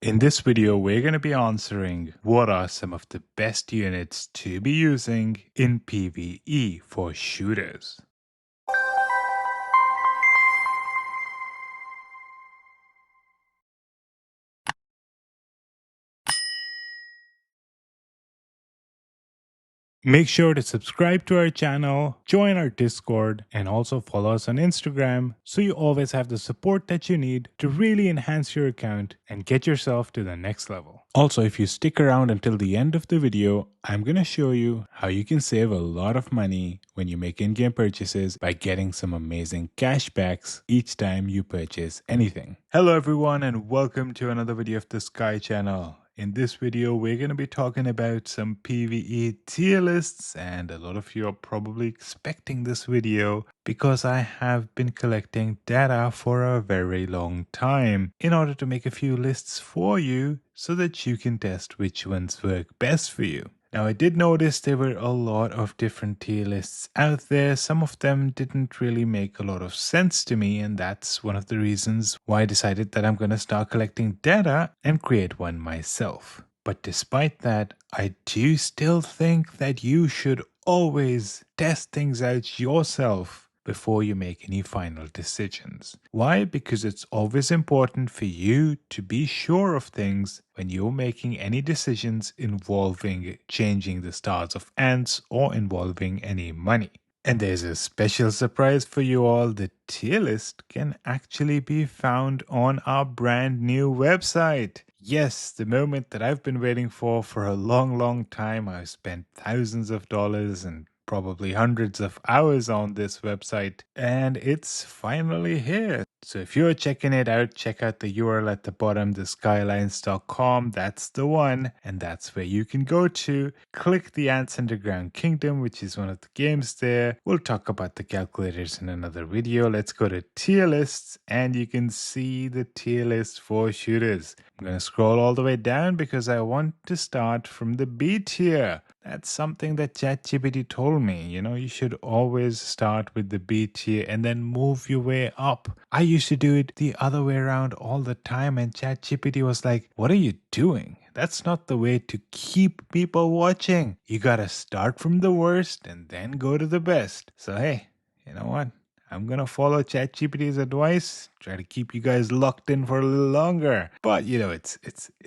In this video, we're going to be answering what are some of the best units to be using in PvE for shooters. Make sure to subscribe to our channel, join our Discord, and also follow us on Instagram so you always have the support that you need to really enhance your account and get yourself to the next level. Also, if you stick around until the end of the video, I'm going to show you how you can save a lot of money when you make in-game purchases by getting some amazing cashbacks each time you purchase anything. Hello everyone and welcome to another video of the Sky channel. In this video, we're going to be talking about some PvE tier lists, and a lot of you are probably expecting this video because I have been collecting data for a very long time in order to make a few lists for you so that you can test which ones work best for you. Now, I did notice there were a lot of different tier lists out there. Some of them didn't really make a lot of sense to me, and that's one of the reasons why I decided that I'm going to start collecting data and create one myself. But despite that, I do still think that you should always test things out yourself before you make any final decisions. Why? Because it's always important for you to be sure of things when you're making any decisions involving changing the stars of ants or involving any money. And there's a special surprise for you all. The tier list can actually be found on our brand new website. Yes, the moment that I've been waiting for a long time. I've spent thousands of dollars and probably hundreds of hours on this website, and it's finally here. So if you're checking it out, check out the URL at the bottom, theskylines.com. That's the one, and that's where you can go to. Click the Ants Underground Kingdom, which is one of the games there. We'll talk about the calculators in another video. Let's go to tier lists, and you can see the tier list for shooters. I'm going to scroll all the way down because I want to start from the B tier. That's something that ChatGPT told me. You should always start with the B tier and then move your way up. I used to do it the other way around all the time, and ChatGPT was like, "What are you doing? That's not the way to keep people watching. You gotta start from the worst and then go to the best." So hey, you know what? I'm gonna follow ChatGPT's advice, try to keep you guys locked in for a little longer. But it's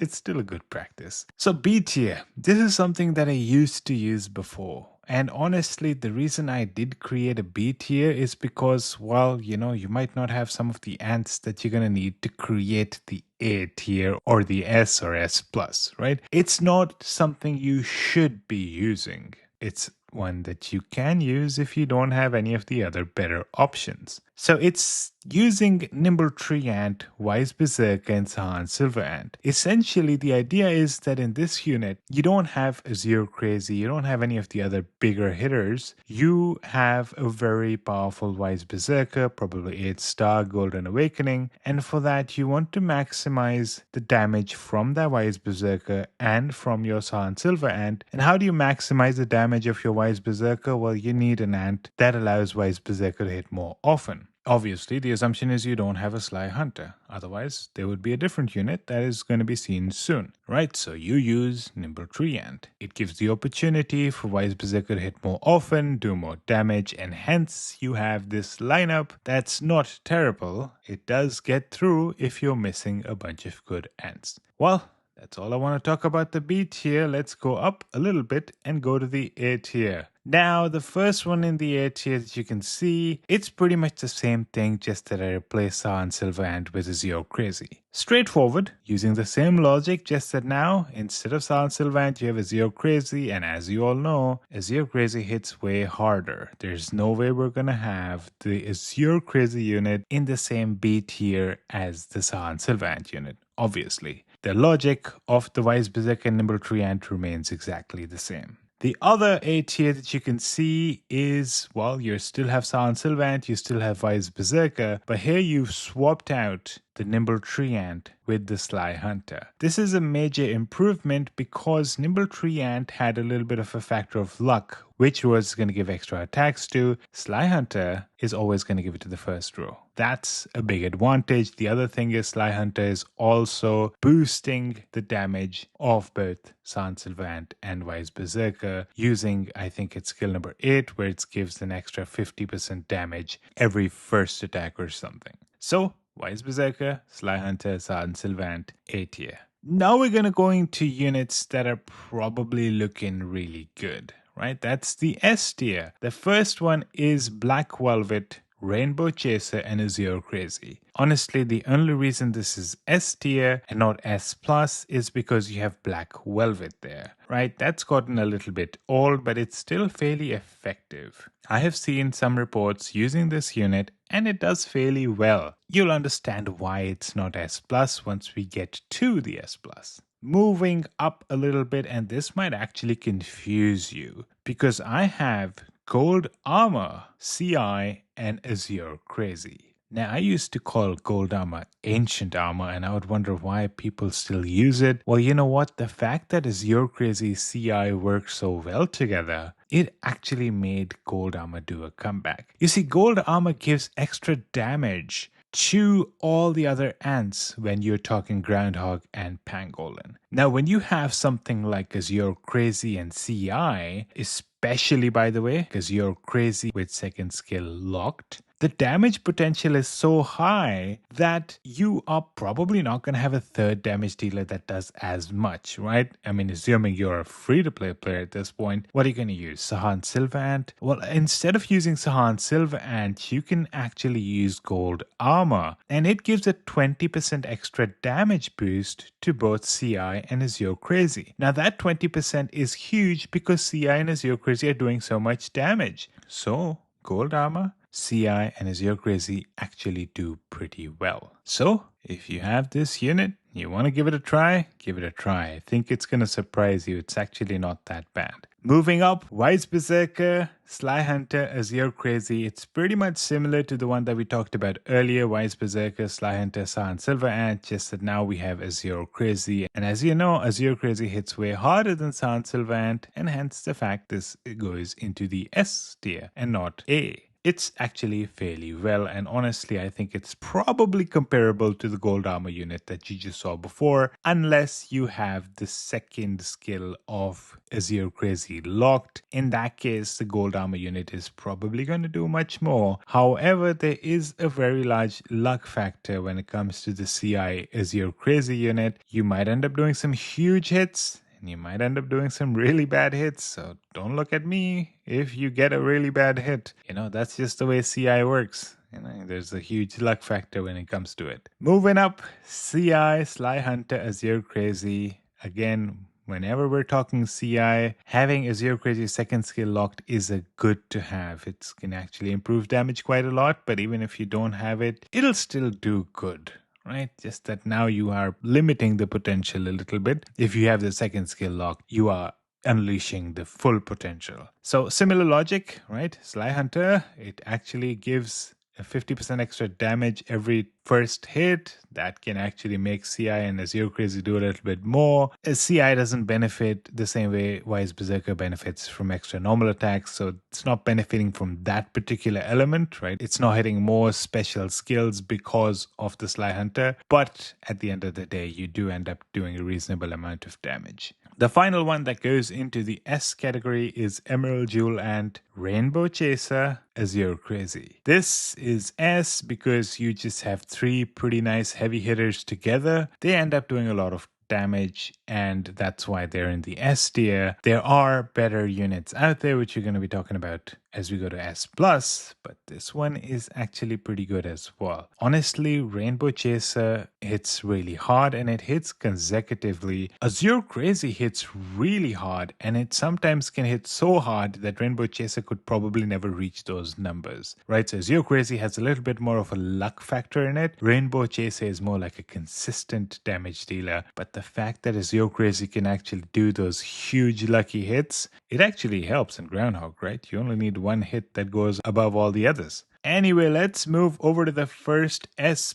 still a good practice. So B tier, this is something that I used to use before. And honestly, the reason I did create a B tier is because, well, you might not have some of the ants that you're gonna need to create the A tier or the S or S plus, right? It's not something you should be using. It's one that you can use if you don't have any of the other better options. So it's using Nimble Tree Ant, Wise Berserker, and Sly Silver Ant. Essentially, the idea is that in this unit, you don't have Azure Crazy, you don't have any of the other bigger hitters. You have a very powerful Wise Berserker, probably 8-star Golden Awakening, and for that, you want to maximize the damage from that Wise Berserker and from your Sly Silver Ant. And how do you maximize the damage of your Wise Berserker? Well, you need an ant that allows Wise Berserker to hit more often. Obviously, the assumption is you don't have a Sly Hunter. Otherwise, there would be a different unit that is going to be seen soon, right? So you use Nimble Tree Ant. It gives the opportunity for Wise Berserker to hit more often, do more damage, and hence you have this lineup that's not terrible. It does get through if you're missing a bunch of good ants. Well, that's all I want to talk about the B tier. Let's go up a little bit and go to the A tier. Now, the first one in the A tier that you can see, it's pretty much the same thing, just that I replaced Sly Silver Ant with Azure Crazy. Straightforward, using the same logic, just that now, instead of Sly Silver Ant, you have Azure Crazy, and as you all know, Azure Crazy hits way harder. There's no way we're gonna have the Azure Crazy unit in the same B tier as the Sly Silver Ant unit, obviously. The logic of the Wise Berserker and Nimble Tree Ant remains exactly the same. The other A tier that you can see is, well, you still have Sly Silver Ant, you still have Wise Berserker, but here you've swapped out the Nimble Tree Ant with the Sly Hunter. This is a major improvement because Nimble Tree Ant had a little bit of a factor of luck, which was going to give extra attacks to. Sly Hunter is always going to give it to the first row. that's a big advantage. The other thing is Sly Hunter is also boosting the damage of both Sahn Silver Ant and Wise Berserker using, I think it's skill number 8, where it gives an extra 50% damage every first attack or something. So, Wise Berserker, Sly Hunter, Sahn Silver Ant, A tier. Now we're going to go into units that are probably looking really good, right? That's the S tier. The first one is Black Velvet, Rainbow Chaser, and Azure Crazy. Honestly, the only reason this is S tier and not S plus is because you have Black Velvet there, right? That's gotten a little bit old, but it's still fairly effective. I have seen some reports using this unit and it does fairly well. You'll understand why it's not S plus once we get to the S plus. Moving up a little bit, and this might actually confuse you because I have Gold Armor, CI, and Azure Crazy. Now, I used to call Gold Armor Ancient Armor, and I would wonder why people still use it. Well, you know what? The fact that Azure Crazy CI work so well together, it actually made Gold Armor do a comeback. You see, Gold Armor gives extra damage to all the other ants when you're talking Groundhog and Pangolin. Now, when you have something like Azure Crazy and CI, especially by the way, because you're crazy with second skill locked, the damage potential is so high that you are probably not going to have a third damage dealer that does as much, right? I mean, assuming you're a free-to-play player at this point, what are you going to use? Sahn Silver Ant? Well, instead of using Sahn Silver Ant, you can actually use Gold Armor, and it gives a 20% extra damage boost to both CI and Azure Crazy. Now, that 20% is huge because CI and Azure Crazy are doing so much damage. So, Gold Armor, CI, and Azure Crazy actually do pretty well. So, if you have this unit, you want to give it a try, give it a try. I think it's going to surprise you. It's actually not that bad. Moving up, Wise Berserker, Sly Hunter, Azure Crazy. It's pretty much similar to the one that we talked about earlier, Wise Berserker, Sly Hunter, Sahn Silver Ant, just that now we have Azure Crazy. And as you know, Azure Crazy hits way harder than Sahn Silver Ant, and hence the fact this goes into the S tier and not A. It's actually fairly well, and honestly I think it's probably comparable to the Gold Armor unit that you just saw before, unless you have the second skill of Azure Crazy locked. In that case, the Gold Armor unit is probably going to do much more. However, there is a very large luck factor when it comes to the CI Azure Crazy unit. You might end up doing some huge hits, you might end up doing some really bad hits, so don't look at me if you get a really bad hit. You know, that's just the way CI works. You know, there's a huge luck factor when it comes to it. Moving up, CI, Sly Hunter, Azure Crazy. Again, whenever we're talking CI, having Azure Crazy second skill locked is a good to have. It can actually improve damage quite a lot, but even if you don't have it, it'll still do good. Right? Just that now you are limiting the potential a little bit. If you have the second skill locked, you are unleashing the full potential. So similar logic, right? Sly Hunter, it actually gives a 50% extra damage every first hit. That can actually make CI and Azure Crazy do a little bit more. CI doesn't benefit the same way Wise Berserker benefits from extra normal attacks, so it's not benefiting from that particular element, right? It's not hitting more special skills because of the Sly Hunter, but at the end of the day, you do end up doing a reasonable amount of damage. The final one that goes into the S category is Emerald Jewel Ant, Rainbow Chaser, Azure Crazy. This is S because you just have 3 pretty nice heavy hitters together. They end up doing a lot of damage, and that's why they're in the S tier. There are better units out there, which you're going to be talking about as we go to S+, but this one is actually pretty good as well. Honestly, Rainbow Chaser hits really hard, and it hits consecutively. Azure Crazy hits really hard, and it sometimes can hit so hard that Rainbow Chaser could probably never reach those numbers, right? So Azure Crazy has a little bit more of a luck factor in it. Rainbow Chaser is more like a consistent damage dealer, but the fact that Azure Crazy can actually do those huge lucky hits, it actually helps in Groundhog, right? You only need one hit that goes above all the others. Anyway, let's move over to the first S+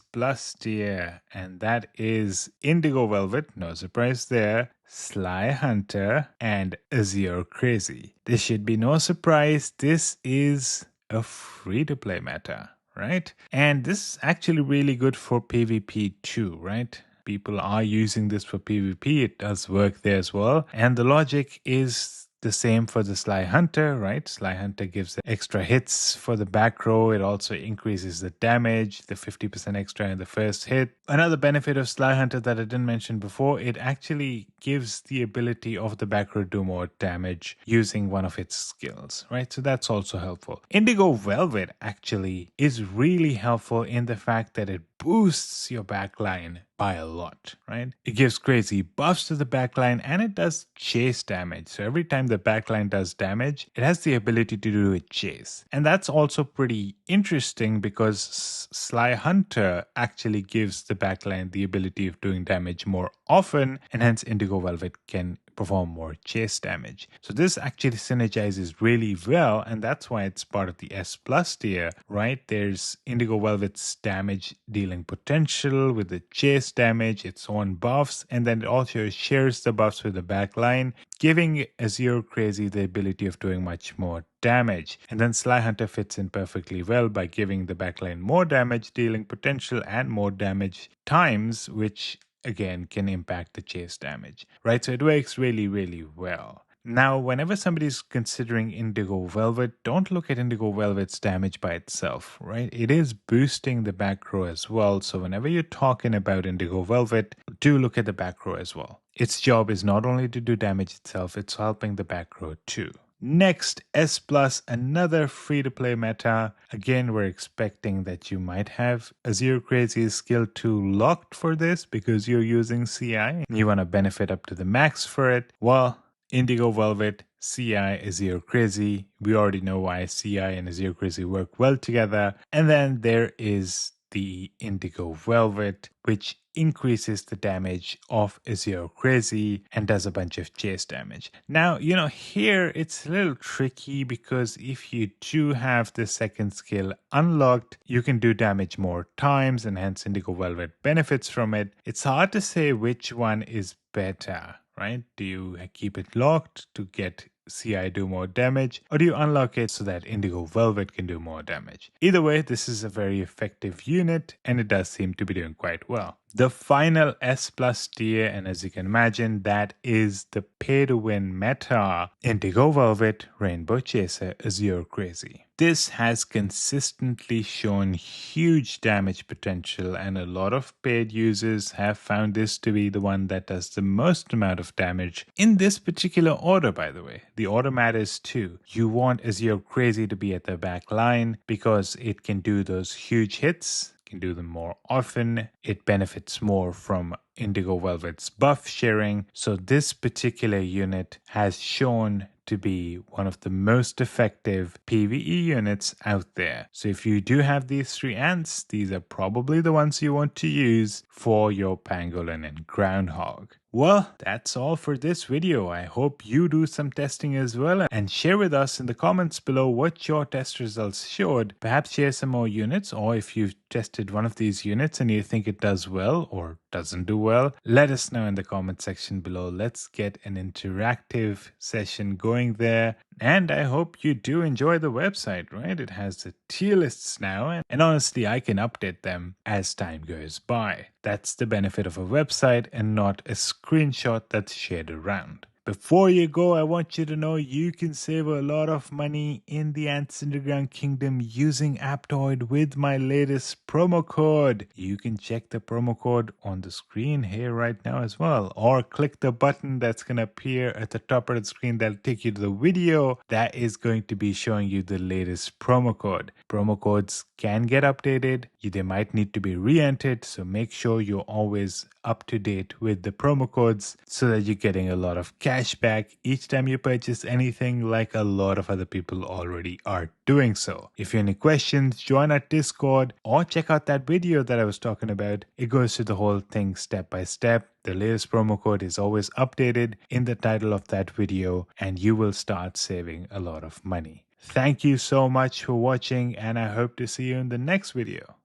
tier, and that is Indigo Velvet, no surprise there, Sly Hunter, and Azure Crazy. This should be no surprise, this is a free-to-play meta. right? And this is actually really good for PvP too, right? People are using this for PvP. It does work there as well. And the logic is the same for the Sly Hunter, right? Sly Hunter gives extra hits for the back row. It also increases the damage, the 50% extra in the first hit. Another benefit of Sly Hunter that I didn't mention before, it actually gives the ability of the back row to do more damage using one of its skills, right? So that's also helpful. Indigo Velvet actually is really helpful in the fact that it boosts your backline by a lot, right? It gives crazy buffs to the backline and it does chase damage. So every time the backline does damage, it has the ability to do a chase. And that's also pretty interesting because Sly Hunter actually gives the backline the ability of doing damage more often, and hence Indigo Velvet can perform more chase damage. So this actually synergizes really well, and that's why it's part of the S plus tier, right? There's Indigo Velvet's damage dealing potential with the chase damage, its own buffs, and then it also shares the buffs with the backline, giving Azure Crazy the ability of doing much more damage. And then Sly Hunter fits in perfectly well by giving the backline more damage dealing potential and more damage times, which again can impact the chase damage, right? So it works really, really well. Now, whenever somebody's considering Indigo Velvet, don't look at Indigo Velvet's damage by itself, right? It is boosting the back row as well. So whenever you're talking about Indigo Velvet, do look at the back row as well. Its job is not only to do damage itself, it's helping the back row too. Next, S Plus, another free-to-play meta. Again, we're expecting that you might have Azure Crazy's skill 2 locked for this because you're using CI and you want to benefit up to the max for it. Well, Indigo Velvet, CI, Azure Crazy. We already know why CI and Azure Crazy work well together. And then there is the Indigo Velvet, which increases the damage of Azure Crazy and does a bunch of chase damage. Now, here it's a little tricky because if you do have the second skill unlocked, you can do damage more times and hence Indigo Velvet benefits from it. It's hard to say which one is better, right? Do you keep it locked to get CI do more damage, or do you unlock it so that Indigo Velvet can do more damage? Either way, this is a very effective unit and it does seem to be doing quite well. The final S plus tier, and as you can imagine, that is the pay to win meta, Indigo Velvet, Rainbow Chaser, Azure Crazy. This has consistently shown huge damage potential, and a lot of paid users have found this to be the one that does the most amount of damage in this particular order, by the way. The order matters too. You want Azure Crazy to be at the back line because it can do those huge hits, can do them more often. It benefits more from Indigo Velvet's buff sharing. So this particular unit has shown to be one of the most effective PvE units out there. So if you do have these three ants, these are probably the ones you want to use for your pangolin and groundhog. Well, that's all for this video. I hope you do some testing as well and share with us in the comments below what your test results showed. Perhaps share some more units, or if you've tested one of these units and you think it does well or doesn't do well, let us know in the comment section below. Let's get an interactive session going there. And I hope you do enjoy the website, right? It has the tier lists now, and honestly, I can update them as time goes by. That's the benefit of a website and not a screenshot that's shared around. Before you go, I want you to know you can save a lot of money in the Ants Underground Kingdom using Aptoid with my latest promo code. You can check the promo code on the screen here right now as well, or click the button that's going to appear at the top of the screen that'll take you to the video that is going to be showing you the latest promo code. Promo codes can get updated. They might need to be re-entered, so make sure you're always up to date with the promo codes so that you're getting a lot of cash back each time you purchase anything, like a lot of other people already are doing so. If you have any questions, join our Discord or check out that video that I was talking about. It goes through the whole thing step by step. The latest promo code is always updated in the title of that video and you will start saving a lot of money. Thank you so much for watching and I hope to see you in the next video.